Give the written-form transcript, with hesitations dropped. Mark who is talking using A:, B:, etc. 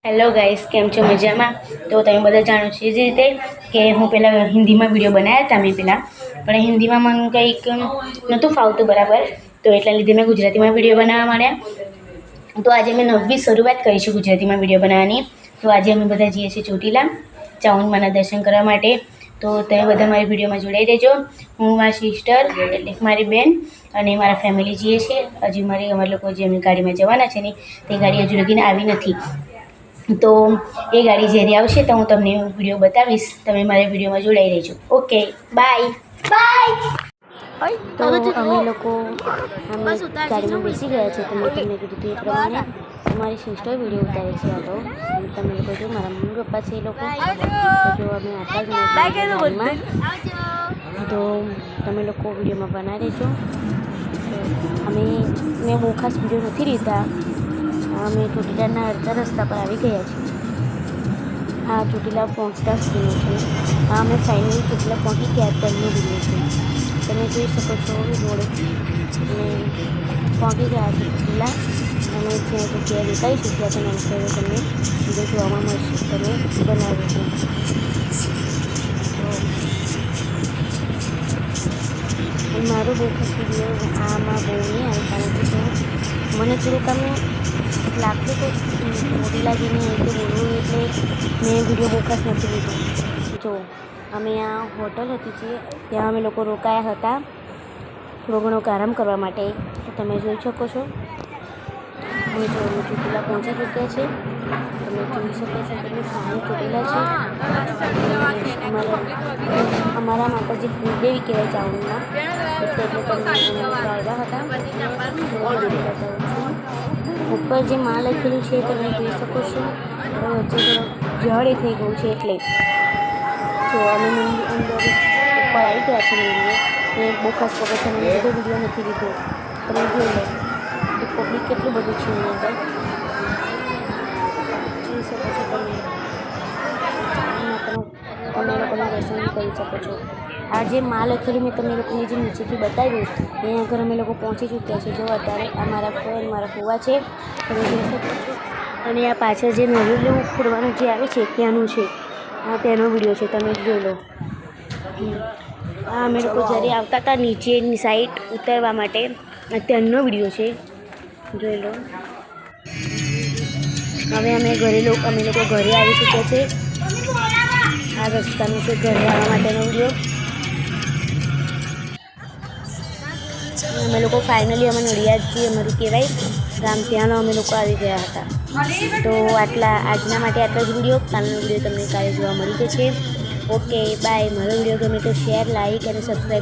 A: Hello guys, કેમ છો? મજામાં? તો તમે બધા જાણો છો એ જ રીતે કે હું પહેલાં હિન્દીમાં વિડીયો બનાવ્યા હતા પણ હિન્દીમાં મને કંઈક નહોતું ફાવતું બરાબર, તો એટલા લીધે મેં ગુજરાતીમાં વિડીયો બનાવવા માંડ્યા. તો આજે મેં નવી શરૂઆત કરી છે ગુજરાતીમાં વિડીયો બનાવવાની. તો આજે અમે બધા જઈએ છીએ ચોટીલા ચામુંડમાના દર્શન કરવા માટે. તો તમે બધા મારી વિડીયોમાં જોડાઈ રહેજો. હું મારી સિસ્ટર એટલે મારી બેન અને મારા ફેમિલી જઈએ છીએ. હજી અમારા લોકો જે અમે ગાડીમાં જવાના છે ને તે ગાડી હજુ લગીને આવી નથી. તો એ ગાડી જ્યારે આવશે તો હું તમને વિડીયો બતાવીશ. તમે મારા વિડીયોમાં જોડાઈ રહેજો. Okay, bye bye. તો અમે લોકો ગાડીમાં બેસી ગયા છે. તમે તમને કીધું તે પ્રમાણે અમારી સિસ્ટર વિડીયો ઉતારે છે. આ તો તમે લોકો જો મારા મમ્મી પપ્પા છે એ લોકો તો જો અમે આટલા જ ગાડીમાં તો તમે લોકો વિડીયોમાં બનાવી દેજો. મેં બહુ ખાસ વિડીયો નથી લીધા. અમે ચોટીલાના અડધા રસ્તા પર આવી ગયા છીએ. આ ચોટીલા પહોંચતા સુધીનું છે. અમે ફાઇનલી ચોટીલા પહોંચી ગયા તેમનું વિડીયો છે. તમે જોઈ શકો છો રોડ અને પહોંચી ગયા છે ચોટીલા. અમે જ્યાં જગ્યાએ દેખાઈશું ત્યાં તમે અત્યારે તમને વિડીયો જોવામાં મળશે. તમે બનાવ્યો છે મારો બહુ ખાસ વિડીયો આમાં બહુ નહીં આવે કારણ કે મને થોડુંક આમ લાગતું તો ચોટીલા જઈને એટલે બોલવું એટલે મેં વિડીયો બહુ ખાસ નથી લીધો. જો અમે આ હોટલ હતી જે ત્યાં અમે લોકો રોકાયા હતા થોડો ઘણો આરામ કરવા માટે. તો તમે જોઈ શકો છો અમે ચોટીલા પહોંચી ચૂક્યા છે. તમે જોઈ શકો છો કેટલું સારું ચોટીલા છે. અમારા માતાજી કુળદેવી કહેવાય ચામુંડમાં એટલે તમને આવ્યા હતા. ઉપર જે માં લખેલું છે તમે જોઈ શકો છો. વચ્ચે જળ થઈ ગયું છે એટલે જો અમે અંદર ઉપર આવી ગયા છે મંદિરે. એ બહુ ખાસ પગથિયાનો બધો વિડીયો નથી લીધો. તમે જોઈ લો એ પબ્લિક કેટલું બધું છે એની અંદર જોઈ શકો છો. તમે લોકોને દર્શન કરી શકો છો. આ જે માં લખેલું મેં તમને લોકોને જે નીચેથી બતાવ્યું એ આગળ અમે લોકો પહોંચી ચૂક્યા છે. જો અત્યારે આ મારા ફ્રેન્ડ મારા ફુવા છે તમે જોઈ શકો છો. અને આ પાછળ જે નવેલું ફોડવાનું જે આવે છે ત્યાંનું છે. આ તેનો વિડીયો છે તમે જોઈ લો. આ અમે લોકો જ્યારે આવતા હતા નીચેની સાઈડ ઉતરવા માટે ત્યાંનો વિડીયો છે જોઈ લો. હવે અમે લોકો ઘરે આવી ચૂક્યા છે. આ રસ્તાનું છે ઘરે આવવા માટેનો વિડીયો. અમે લોકો ફાઇનલી અમે નડિયાદ જે અમારું કહેવાય ગામ ત્યાંનો અમે લોકો આવી ગયા હતા. તો આજના માટે આટલો જ વિડીયો. કાલનો વિડીયો તમને કાલે જોવા મળી જશે. Okay bye. મારો વિડીયો ગમે તો શેર, લાઈક અને સબસ્ક્રાઈબ